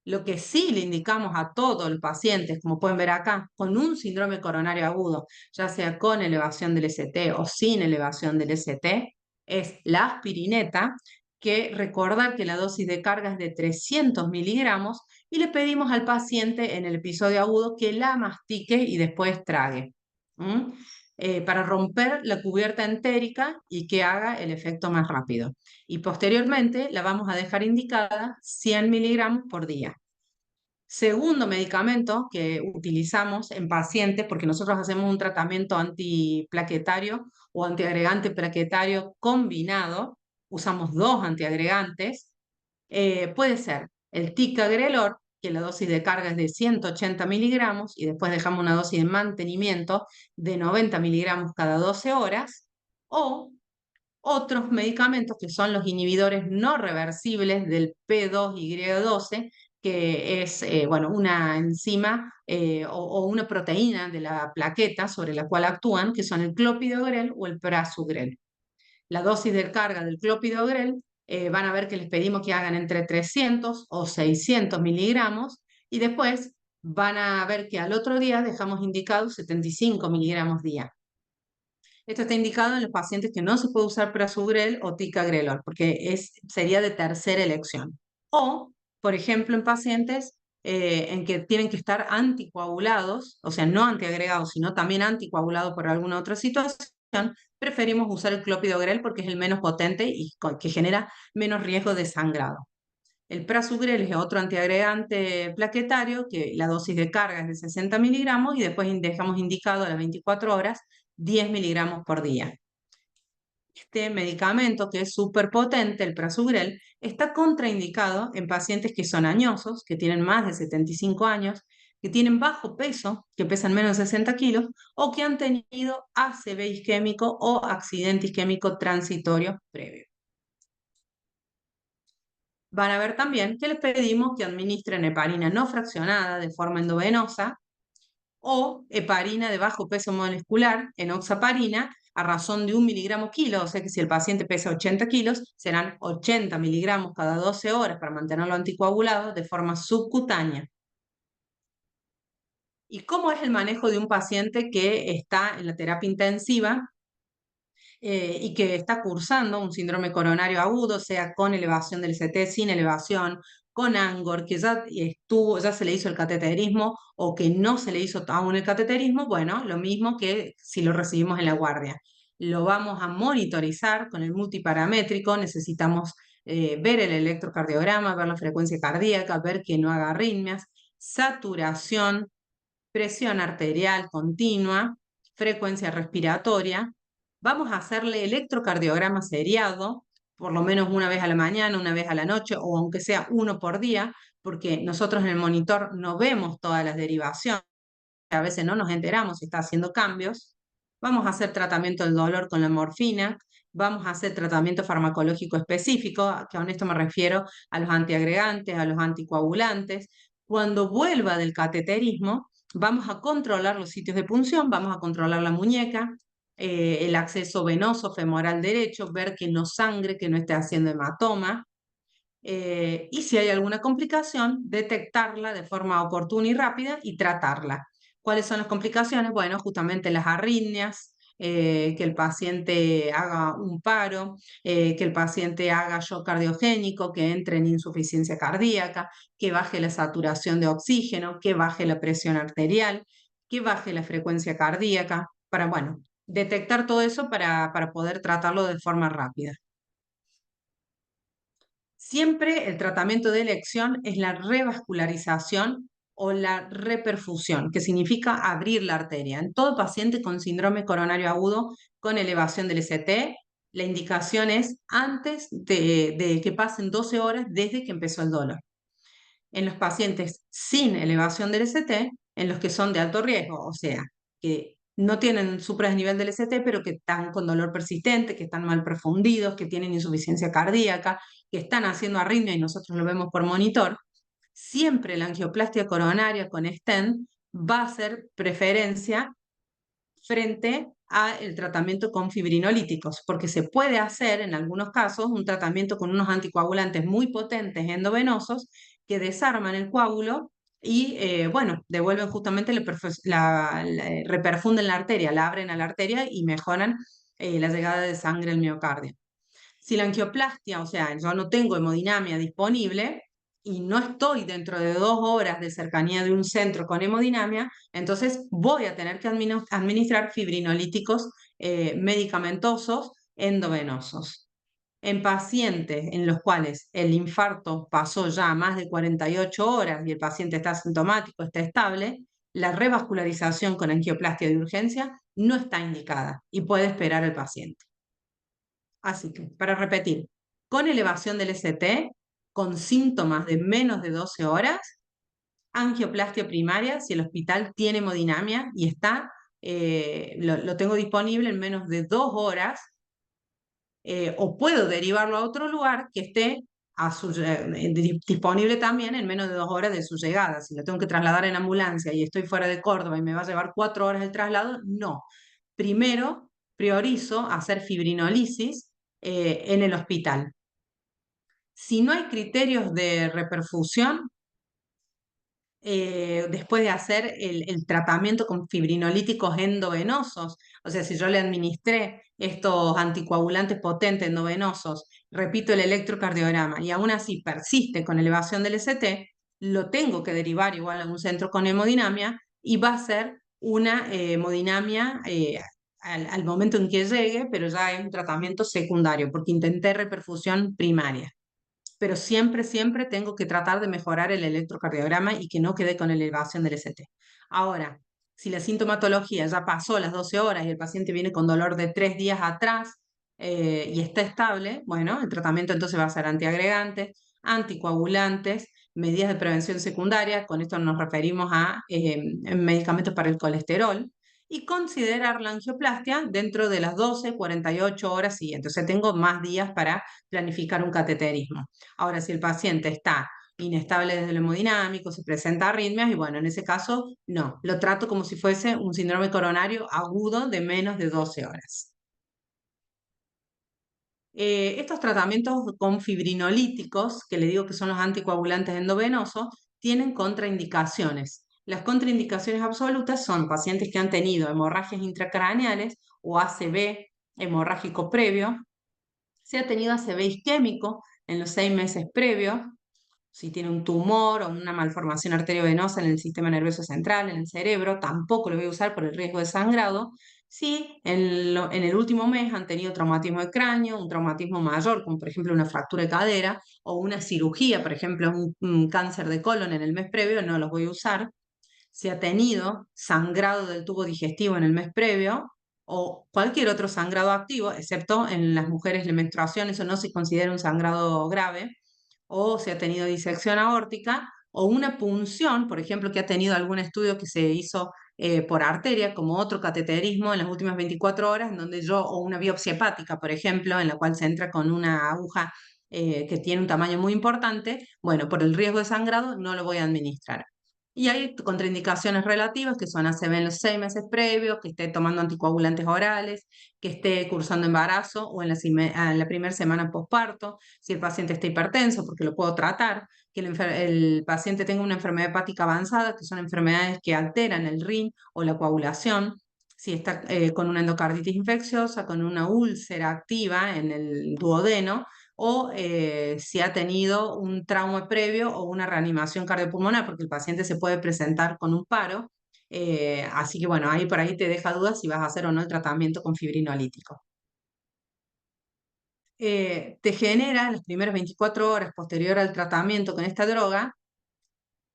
B: Lo que sí le indicamos a todos los pacientes, como pueden ver acá, con un síndrome coronario agudo, ya sea con elevación del ST o sin elevación del ST, es la aspirineta, que recordar que la dosis de carga es de 300 miligramos y le pedimos al paciente en el episodio agudo que la mastique y después trague. Para romper la cubierta entérica y que haga el efecto más rápido. Y posteriormente la vamos a dejar indicada 100 miligramos por día. Segundo medicamento que utilizamos en pacientes, porque nosotros hacemos un tratamiento antiplaquetario o antiagregante plaquetario combinado, usamos dos antiagregantes, puede ser el ticagrelor, que la dosis de carga es de 180 miligramos y después dejamos una dosis de mantenimiento de 90 miligramos cada 12 horas, o otros medicamentos que son los inhibidores no reversibles del P2Y12, que es bueno, una enzima o una proteína de la plaqueta sobre la cual actúan, que son el clopidogrel o el prasugrel. La dosis de carga del clopidogrel van a ver que les pedimos que hagan entre 300 o 600 miligramos y después van a ver que al otro día dejamos indicados 75 miligramos día. Esto está indicado en los pacientes que no se puede usar prasugrel o ticagrelor, porque sería de tercera elección. O, por ejemplo, en pacientes en que tienen que estar anticoagulados, o sea, no antiagregados, sino también anticoagulados por alguna otra situación, preferimos usar el clopidogrel porque es el menos potente y que genera menos riesgo de sangrado. El prasugrel es otro antiagregante plaquetario, que la dosis de carga es de 60 miligramos y después dejamos indicado a las 24 horas 10 miligramos por día. Este medicamento, que es súper potente, el prasugrel, está contraindicado en pacientes que son añosos, que tienen más de 75 años, que tienen bajo peso, que pesan menos de 60 kilos, o que han tenido ACV isquémico o accidente isquémico transitorio previo. Van a ver también que les pedimos que administren heparina no fraccionada de forma endovenosa o heparina de bajo peso molecular, enoxaparina, a razón de 1 miligramo kilo, o sea que si el paciente pesa 80 kilos, serán 80 miligramos cada 12 horas para mantenerlo anticoagulado de forma subcutánea. ¿Y cómo es el manejo de un paciente que está en la terapia intensiva y que está cursando un síndrome coronario agudo, sea con elevación del CT, sin elevación, con Angor, que ya estuvo, ya se le hizo el cateterismo o que no se le hizo aún el cateterismo? Bueno, lo mismo que si lo recibimos en la guardia. Lo vamos a monitorizar con el multiparamétrico, necesitamos ver el electrocardiograma, ver la frecuencia cardíaca, ver que no haga arritmias, saturación, presión arterial continua, frecuencia respiratoria. Vamos a hacerle electrocardiograma seriado, por lo menos una vez a la mañana, una vez a la noche, o aunque sea uno por día, porque nosotros en el monitor no vemos todas las derivaciones, a veces no nos enteramos si está haciendo cambios. Vamos a hacer tratamiento del dolor con la morfina, vamos a hacer tratamiento farmacológico específico, que con esto me refiero a los antiagregantes, a los anticoagulantes. Cuando vuelva del cateterismo, vamos a controlar los sitios de punción, vamos a controlar la muñeca, el acceso venoso femoral derecho, ver que no sangre, que no esté haciendo hematoma, y si hay alguna complicación, detectarla de forma oportuna y rápida y tratarla. ¿Cuáles son las complicaciones? Bueno, justamente las arritmias, que el paciente haga un paro, que el paciente haga shock cardiogénico, que entre en insuficiencia cardíaca, que baje la saturación de oxígeno, que baje la presión arterial, que baje la frecuencia cardíaca, para, bueno, detectar todo eso para poder tratarlo de forma rápida. Siempre el tratamiento de elección es la revascularización o la reperfusión, que significa abrir la arteria. En todo paciente con síndrome coronario agudo con elevación del ST, la indicación es antes de que pasen 12 horas desde que empezó el dolor. En los pacientes sin elevación del ST, en los que son de alto riesgo, o sea, que no tienen supradesnivel del ST, pero que están con dolor persistente, que están mal perfundidos, que tienen insuficiencia cardíaca, que están haciendo arritmia y nosotros lo vemos por monitor, siempre la angioplastia coronaria con stent va a ser preferencia frente al tratamiento con fibrinolíticos, porque se puede hacer en algunos casos un tratamiento con unos anticoagulantes muy potentes endovenosos que desarman el coágulo y, bueno, devuelven justamente, reperfunden la arteria, la abren a la arteria y mejoran la llegada de sangre al miocardio. Si la angioplastia, o sea, yo no tengo hemodinamia disponible y no estoy dentro de 2 horas de cercanía de un centro con hemodinamia, entonces voy a tener que administrar fibrinolíticos medicamentosos endovenosos. En pacientes en los cuales el infarto pasó ya más de 48 horas y el paciente está asintomático, está estable, la revascularización con angioplastia de urgencia no está indicada y puede esperar el paciente. Así que, para repetir, con elevación del ST, con síntomas de menos de 12 horas, angioplastia primaria, si el hospital tiene hemodinamia y está, lo tengo disponible en menos de 2 horas, o puedo derivarlo a otro lugar que esté disponible también en menos de 2 horas de su llegada. Si lo tengo que trasladar en ambulancia y estoy fuera de Córdoba y me va a llevar 4 horas el traslado, no. Primero priorizo hacer fibrinolisis en el hospital. Si no hay criterios de reperfusión, después de hacer el tratamiento con fibrinolíticos endovenosos, o sea, si yo le administré estos anticoagulantes potentes endovenosos, repito el electrocardiograma y aún así persiste con elevación del ST, lo tengo que derivar igual a un centro con hemodinamia y va a ser una hemodinamia al momento en que llegue, pero ya es un tratamiento secundario, porque intenté reperfusión primaria. Pero siempre, siempre tengo que tratar de mejorar el electrocardiograma y que no quede con elevación del ST. Ahora, si la sintomatología ya pasó las 12 horas y el paciente viene con dolor de 3 días atrás y está estable, bueno, el tratamiento entonces va a ser antiagregantes, anticoagulantes, medidas de prevención secundaria, con esto nos referimos a medicamentos para el colesterol, y considerar la angioplastia dentro de las 12, 48 horas siguientes. O sea, tengo más días para planificar un cateterismo. Ahora, si el paciente está inestable desde lo hemodinámico, se presenta arritmias, y bueno, en ese caso, no, lo trato como si fuese un síndrome coronario agudo de menos de 12 horas. Estos tratamientos con fibrinolíticos, que le digo que son los anticoagulantes endovenosos, tienen contraindicaciones. Las contraindicaciones absolutas son pacientes que han tenido hemorragias intracraneales o ACV hemorrágico previo, si ha tenido ACV isquémico en los 6 meses previos, si tiene un tumor o una malformación arteriovenosa en el sistema nervioso central, en el cerebro, tampoco lo voy a usar por el riesgo de sangrado. Si en el último mes han tenido traumatismo de cráneo, un traumatismo mayor, como por ejemplo una fractura de cadera, o una cirugía, por ejemplo un cáncer de colon en el mes previo, no los voy a usar. Si ha tenido sangrado del tubo digestivo en el mes previo, o cualquier otro sangrado activo, excepto en las mujeres de menstruación, eso no se considera un sangrado grave, o si ha tenido disección aórtica, o una punción, por ejemplo, que ha tenido algún estudio que se hizo por arteria, como otro cateterismo en las últimas 24 horas, en donde yo, o una biopsia hepática, por ejemplo, en la cual se entra con una aguja que tiene un tamaño muy importante, bueno, por el riesgo de sangrado no lo voy a administrar. Y hay contraindicaciones relativas que son ACV en los 6 meses previos, que esté tomando anticoagulantes orales, que esté cursando embarazo o en la primera semana posparto, si el paciente está hipertenso, porque lo puedo tratar, que el paciente tenga una enfermedad hepática avanzada, que son enfermedades que alteran el RIN o la coagulación, si está con una endocarditis infecciosa, con una úlcera activa en el duodeno, o si ha tenido un trauma previo o una reanimación cardiopulmonar, porque el paciente se puede presentar con un paro. Así que bueno, ahí por ahí te deja dudas si vas a hacer o no el tratamiento con fibrinolítico. Te genera las primeras 24 horas posterior al tratamiento con esta droga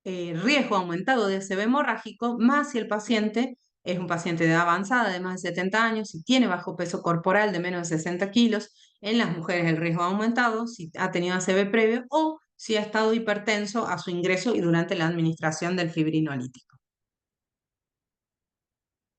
B: riesgo aumentado de ACV hemorrágico, más si el paciente es un paciente de edad avanzada de más de 70 años, si tiene bajo peso corporal de menos de 60 kilos, en las mujeres el riesgo ha aumentado, si ha tenido ACV previo o si ha estado hipertenso a su ingreso y durante la administración del fibrinolítico.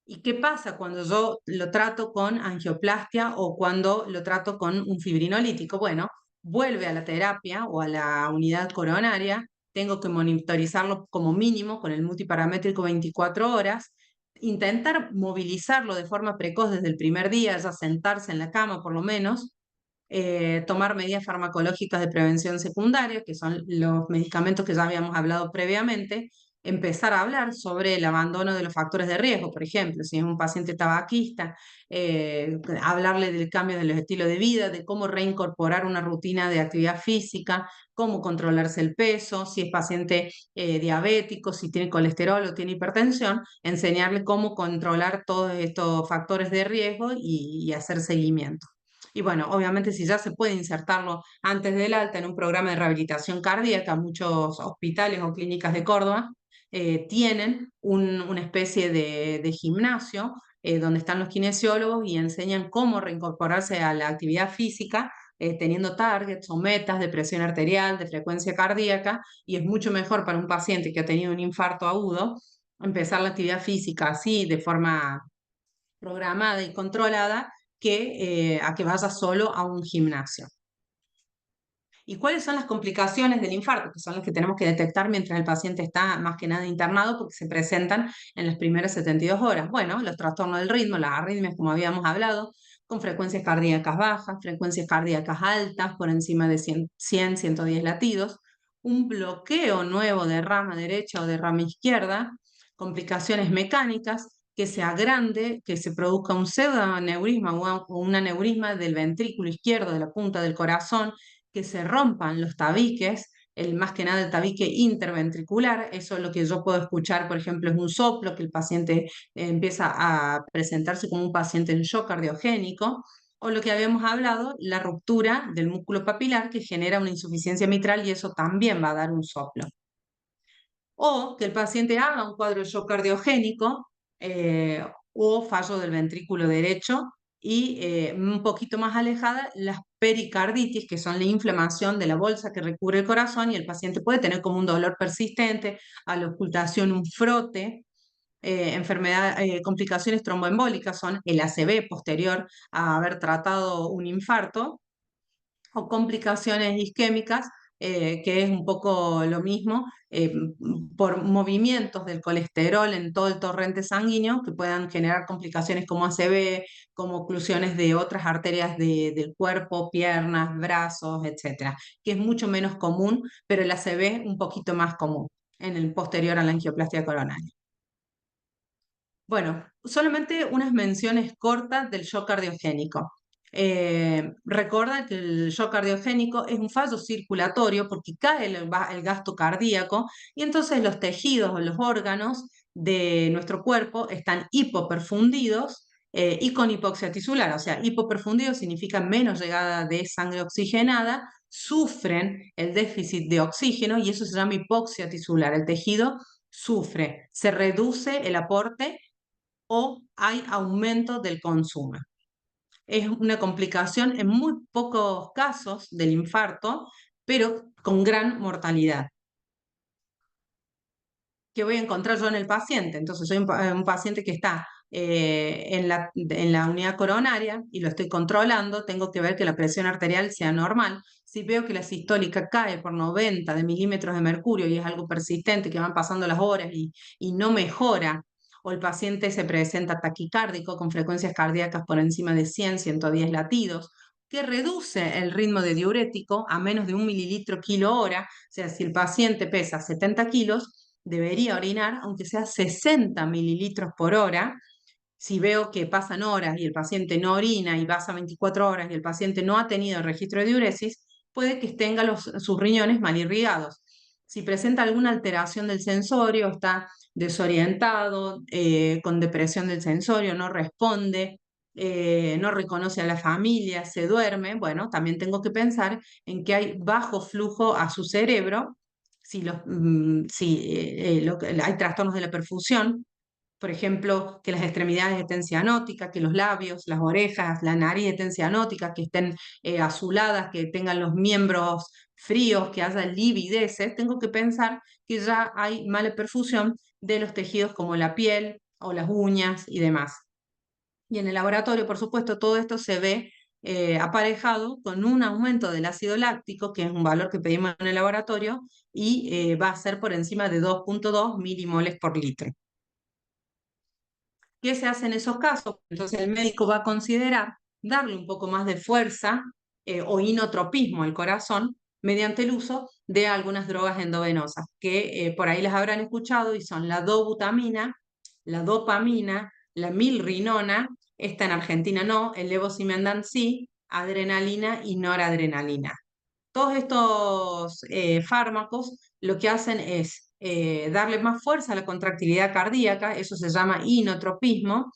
B: ¿Y qué pasa cuando yo lo trato con angioplastia o cuando lo trato con un fibrinolítico? Bueno, vuelve a la terapia o a la unidad coronaria, tengo que monitorizarlo como mínimo con el multiparamétrico 24 horas, intentar movilizarlo de forma precoz desde el primer día, ya sentarse en la cama por lo menos, tomar medidas farmacológicas de prevención secundaria, que son los medicamentos que ya habíamos hablado previamente, empezar a hablar sobre el abandono de los factores de riesgo, por ejemplo, si es un paciente tabaquista, hablarle del cambio de los estilos de vida, de cómo reincorporar una rutina de actividad física, cómo controlarse el peso, si es paciente diabético, si tiene colesterol o tiene hipertensión, enseñarle cómo controlar todos estos factores de riesgo y hacer seguimiento. Y bueno, obviamente si ya se puede insertarlo antes del alta en un programa de rehabilitación cardíaca, muchos hospitales o clínicas de Córdoba tienen una especie de gimnasio donde están los kinesiólogos y enseñan cómo reincorporarse a la actividad física, teniendo targets o metas de presión arterial, de frecuencia cardíaca, y es mucho mejor para un paciente que ha tenido un infarto agudo empezar la actividad física así de forma programada y controlada que a que vaya solo a un gimnasio. ¿Y cuáles son las complicaciones del infarto? Que son las que tenemos que detectar mientras el paciente está más que nada internado porque se presentan en las primeras 72 horas. Bueno, los trastornos del ritmo, las arritmias, como habíamos hablado, con frecuencias cardíacas bajas, frecuencias cardíacas altas por encima de 100, 110 latidos, un bloqueo nuevo de rama derecha o de rama izquierda, complicaciones mecánicas, que se agrande, que se produzca un pseudoaneurisma o un aneurisma del ventrículo izquierdo, de la punta del corazón, que se rompan los tabiques, más que nada el tabique interventricular. Eso es lo que yo puedo escuchar, por ejemplo, es un soplo, que el paciente empieza a presentarse como un paciente en shock cardiogénico, o lo que habíamos hablado, la ruptura del músculo papilar que genera una insuficiencia mitral y eso también va a dar un soplo. O que el paciente haga un cuadro de shock cardiogénico o fallo del ventrículo derecho y un poquito más alejada las pericarditis, que son la inflamación de la bolsa que recubre el corazón y el paciente puede tener como un dolor persistente, a la ocultación un frote. Complicaciones tromboembólicas son el ACV posterior a haber tratado un infarto o complicaciones isquémicas, que es un poco lo mismo, por movimientos del colesterol en todo el torrente sanguíneo que puedan generar complicaciones como ACV, como oclusiones de otras arterias del cuerpo, piernas, brazos, etcétera, que es mucho menos común, pero el ACV un poquito más común en el posterior a la angioplastia coronaria. Bueno, solamente unas menciones cortas del shock cardiogénico. Recuerda que el shock cardiogénico es un fallo circulatorio porque cae el gasto cardíaco y entonces los tejidos o los órganos de nuestro cuerpo están hipoperfundidos y con hipoxia tisular. O sea, hipoperfundidos significa menos llegada de sangre oxigenada, sufren el déficit de oxígeno y eso se llama hipoxia tisular. El tejido sufre, se reduce el aporte o hay aumento del consumo. Es una complicación en muy pocos casos del infarto, pero con gran mortalidad. ¿Qué voy a encontrar yo en el paciente? Entonces, soy un paciente que está en la unidad coronaria y lo estoy controlando, tengo que ver que la presión arterial sea normal. Si veo que la sistólica cae por 90 de milímetros de mercurio y es algo persistente, que van pasando las horas y no mejora, o el paciente se presenta taquicárdico con frecuencias cardíacas por encima de 100, 110 latidos, que reduce el ritmo de diurético a menos de 1 mililitro kilo hora, o sea, si el paciente pesa 70 kilos, debería orinar, aunque sea 60 mililitros por hora. Si veo que pasan horas y el paciente no orina y pasa 24 horas y el paciente no ha tenido registro de diuresis, puede que tenga sus riñones mal irrigados. Si presenta alguna alteración del sensorio, está desorientado, con depresión del sensorio, no responde, no reconoce a la familia, se duerme, bueno, también tengo que pensar en que hay bajo flujo a su cerebro, si hay trastornos de la perfusión, por ejemplo, que las extremidades estén cianóticas, que los labios, las orejas, la nariz estén cianóticas, que estén azuladas, que tengan los miembros fríos, que haya livideces, tengo que pensar que ya hay mala perfusión de los tejidos como la piel o las uñas y demás. Y en el laboratorio, por supuesto, todo esto se ve aparejado con un aumento del ácido láctico, que es un valor que pedimos en el laboratorio, y va a ser por encima de 2,2 milimoles por litro. ¿Qué se hace en esos casos? Entonces el médico va a considerar darle un poco más de fuerza o inotropismo al corazón mediante el uso de algunas drogas endovenosas, que por ahí las habrán escuchado y son la dobutamina, la dopamina, la milrinona, esta en Argentina no, el levosimendan sí, adrenalina y noradrenalina. Todos estos fármacos lo que hacen es darle más fuerza a la contractilidad cardíaca, eso se llama inotropismo.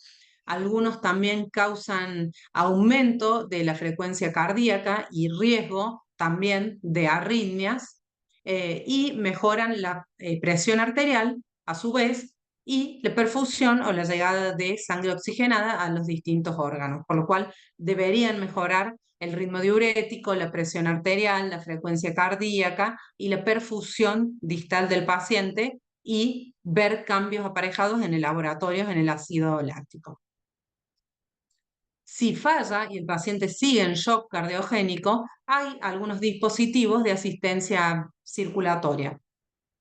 B: Algunos también causan aumento de la frecuencia cardíaca y riesgo también de arritmias y mejoran la presión arterial a su vez y la perfusión o la llegada de sangre oxigenada a los distintos órganos, por lo cual deberían mejorar el ritmo diurético, la presión arterial, la frecuencia cardíaca y la perfusión distal del paciente y ver cambios aparejados en el laboratorio en el ácido láctico. Si falla y el paciente sigue en shock cardiogénico, hay algunos dispositivos de asistencia circulatoria.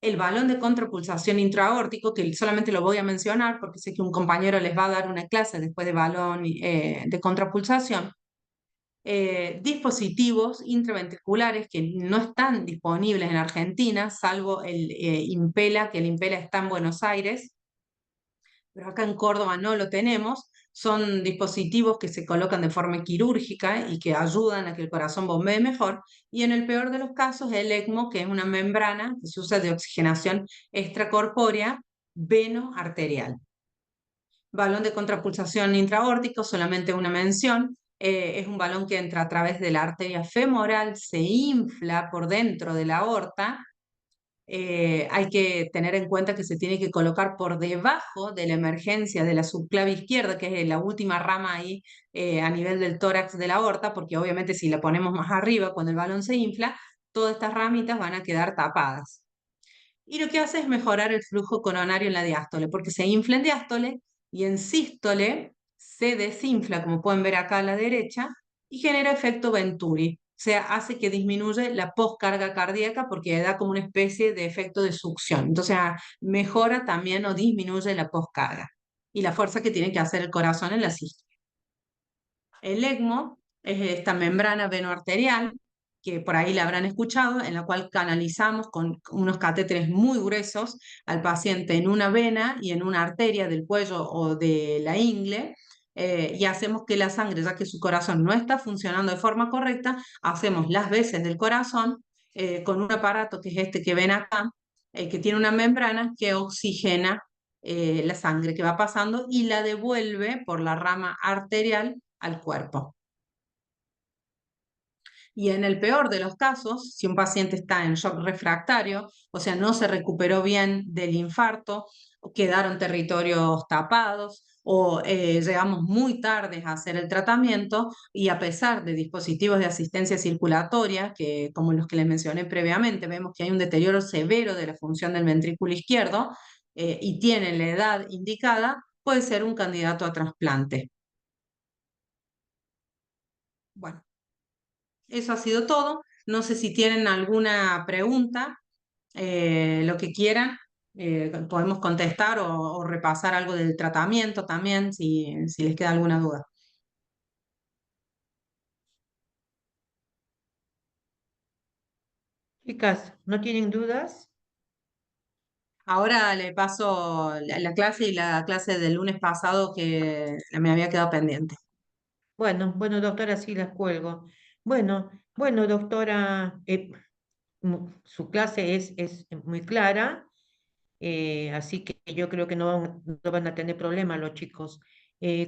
B: El balón de contrapulsación intraaórtico, que solamente lo voy a mencionar porque sé que un compañero les va a dar una clase después de balón de contrapulsación. Dispositivos intraventriculares que no están disponibles en Argentina, salvo el Impela, que el Impela está en Buenos Aires, pero acá en Córdoba no lo tenemos. Son dispositivos que se colocan de forma quirúrgica y que ayudan a que el corazón bombee mejor. Y en el peor de los casos, el ECMO, que es una membrana que se usa de oxigenación extracorpórea veno-arterial. Balón de contrapulsación intraaórtico, solamente una mención. Es un balón que entra a través de la arteria femoral, se infla por dentro de la aorta. Hay que tener en cuenta que se tiene que colocar por debajo de la emergencia de la subclavia izquierda, que es la última rama ahí a nivel del tórax de la aorta, porque obviamente si la ponemos más arriba, cuando el balón se infla, todas estas ramitas van a quedar tapadas. Y lo que hace es mejorar el flujo coronario en la diástole, porque se infla en diástole y en sístole se desinfla, como pueden ver acá a la derecha, y genera efecto Venturi. O sea, hace que disminuye la poscarga cardíaca porque da como una especie de efecto de succión. Entonces, mejora también o disminuye la poscarga y la fuerza que tiene que hacer el corazón en la sístole. El ECMO es esta membrana venoarterial, que por ahí la habrán escuchado, en la cual canalizamos con unos catéteres muy gruesos al paciente en una vena y en una arteria del cuello o de la ingle, y hacemos que la sangre, ya que su corazón no está funcionando de forma correcta, hacemos las veces del corazón con un aparato que es este que ven acá, que tiene una membrana que oxigena la sangre que va pasando y la devuelve por la rama arterial al cuerpo. Y en el peor de los casos, si un paciente está en shock refractario, o sea, no se recuperó bien del infarto, o quedaron territorios tapados, o llegamos muy tarde a hacer el tratamiento, y a pesar de dispositivos de asistencia circulatoria, que como los que les mencioné previamente, vemos que hay un deterioro severo de la función del ventrículo izquierdo, y tienen la edad indicada, puede ser un candidato a trasplante. Bueno. Eso ha sido todo. No sé si tienen alguna pregunta, lo que quieran. Podemos contestar o repasar algo del tratamiento también, si les queda alguna duda.
A: Chicas, ¿no tienen dudas?
B: Ahora le paso la clase y la clase del lunes pasado que me había quedado pendiente.
A: Bueno, bueno, doctora, sí las cuelgo. Bueno, doctora, su clase es muy clara, así que yo creo que no van a tener problema los chicos.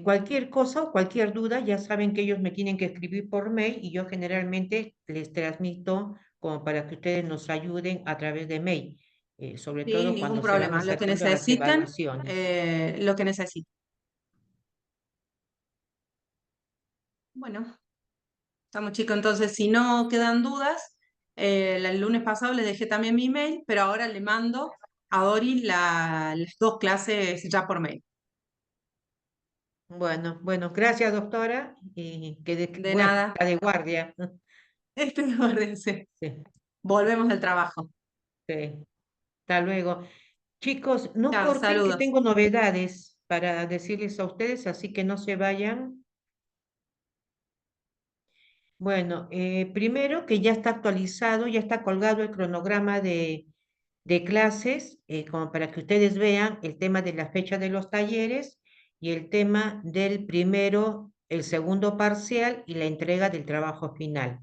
A: Cualquier cosa o cualquier duda, ya saben que ellos me tienen que escribir por mail y yo generalmente les transmito como para que ustedes nos ayuden a través de mail, sobre
B: Sí,
A: todo
B: ningún
A: cuando se van
B: problema. Lo que
A: acercando a las
B: necesiten,
A: evaluaciones.
B: lo que necesiten. Bueno. Estamos chicos, entonces si no quedan dudas, el lunes pasado les dejé también mi email, pero ahora le mando a Dori las dos clases ya por mail.
A: Bueno, gracias, doctora, y
B: De
A: bueno,
B: nada,
A: está de guardia.
B: guárdense.
A: Sí,
B: Volvemos al trabajo.
A: sí. Hasta luego. Chicos, no
B: Chao,
A: corten que
B: saludos.
A: tengo novedades para decirles a ustedes, así que no se vayan. Bueno, primero que ya está actualizado, ya está colgado el cronograma de clases, como para que ustedes vean el tema de la fecha de los talleres y el tema del primero, el segundo parcial y la entrega del trabajo final.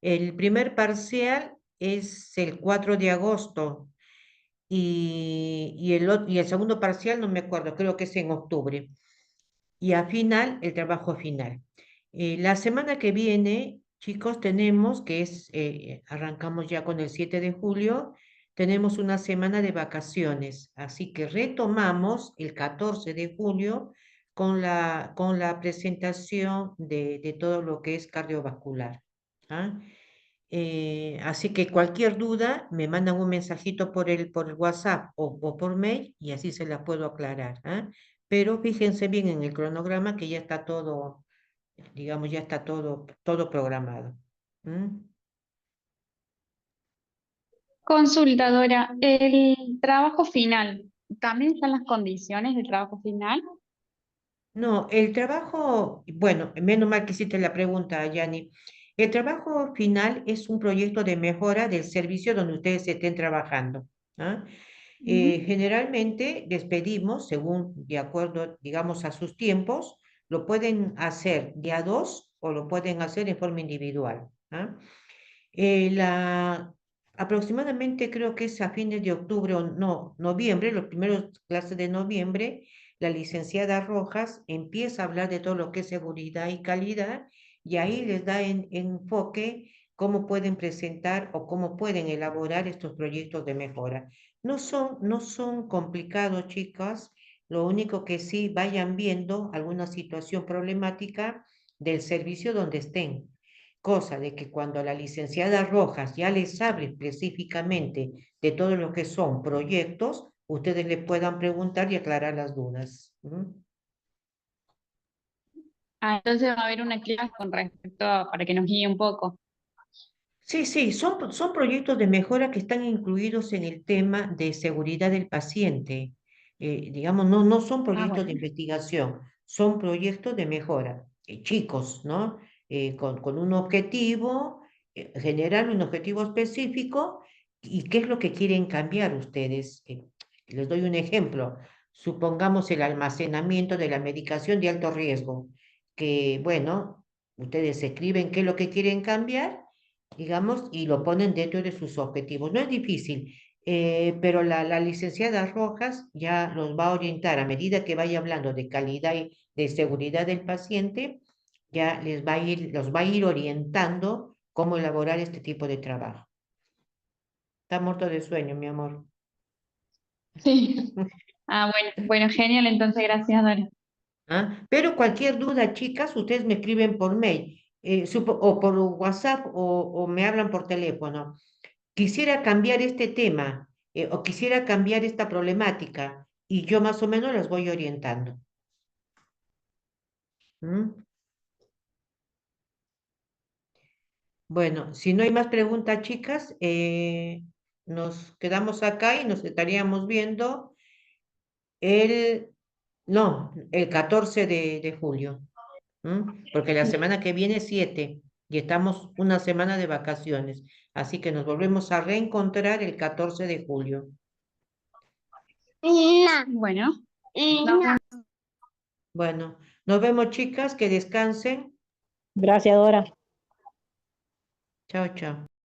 A: El primer parcial es el 4 de agosto y el segundo parcial no me acuerdo, creo que es en octubre. Y al final, el trabajo final. La semana que viene, chicos, tenemos, arrancamos ya con el 7 de julio, tenemos una semana de vacaciones, así que retomamos el 14 de julio con la presentación de todo lo que es cardiovascular. ¿Ah? Así que cualquier duda, me mandan un mensajito por el WhatsApp o por mail y así se la puedo aclarar. ¿Ah? Pero fíjense bien en el cronograma que ya está todo, digamos, ya está todo programado. ¿Mm?
C: Consultadora, el trabajo final, ¿también están las condiciones del trabajo final?
A: No, el trabajo, bueno, menos mal que hiciste la pregunta, Yani. El trabajo final es un proyecto de mejora del servicio donde ustedes estén trabajando. ¿Ah?
C: Ujú.
A: Generalmente les pedimos, según de acuerdo, digamos, a sus tiempos, lo pueden hacer de a dos o lo pueden hacer en forma individual. ¿Ah? Aproximadamente creo que es a fines de octubre o no, noviembre, los primeros clases de noviembre, la licenciada Rojas empieza a hablar de todo lo que es seguridad y calidad y ahí les da enfoque cómo pueden presentar o cómo pueden elaborar estos proyectos de mejora. No son complicados, chicas, lo único que sí vayan viendo alguna situación problemática del servicio donde estén. Cosa de que cuando la licenciada Rojas ya les hable específicamente de todo lo que son proyectos, ustedes le puedan preguntar y aclarar las dudas.
C: Ah, entonces va a haber una clase con respecto para que nos guíe un poco.
A: Sí, sí, son proyectos de mejora que están incluidos en el tema de seguridad del paciente. Digamos, no son
C: Ah,
A: proyectos de
C: bueno.
A: investigación, son proyectos de mejora, chicos, ¿no? Con un objetivo, generar un objetivo específico y qué es lo que quieren cambiar ustedes. Les doy un ejemplo. Supongamos el almacenamiento de la medicación de alto riesgo, que, bueno, ustedes escriben qué es lo que quieren cambiar digamos, y lo ponen dentro de sus objetivos. No es difícil, pero la licenciada Rojas ya los va a orientar a medida que vaya hablando de calidad y de seguridad del paciente, ya los va a ir orientando cómo elaborar este tipo de trabajo. Está muerto de sueño, mi amor.
C: Sí. Ah, bueno, genial, entonces gracias, Dora.
A: ¿Ah? Pero cualquier duda, chicas, ustedes me escriben por mail, o por WhatsApp o me hablan por teléfono. Quisiera cambiar este tema o quisiera cambiar esta problemática y yo más o menos las voy orientando. ¿Mm? Bueno, si no hay más preguntas, chicas, nos quedamos acá y nos estaríamos viendo el, no, el 14 de julio, porque la semana que viene es 7 y estamos una semana de vacaciones, así que nos volvemos a reencontrar el 14 de julio.
C: Bueno, nos vemos.
A: Bueno, nos vemos, chicas, que descansen.
D: Gracias, Dora.
A: Chao, chao.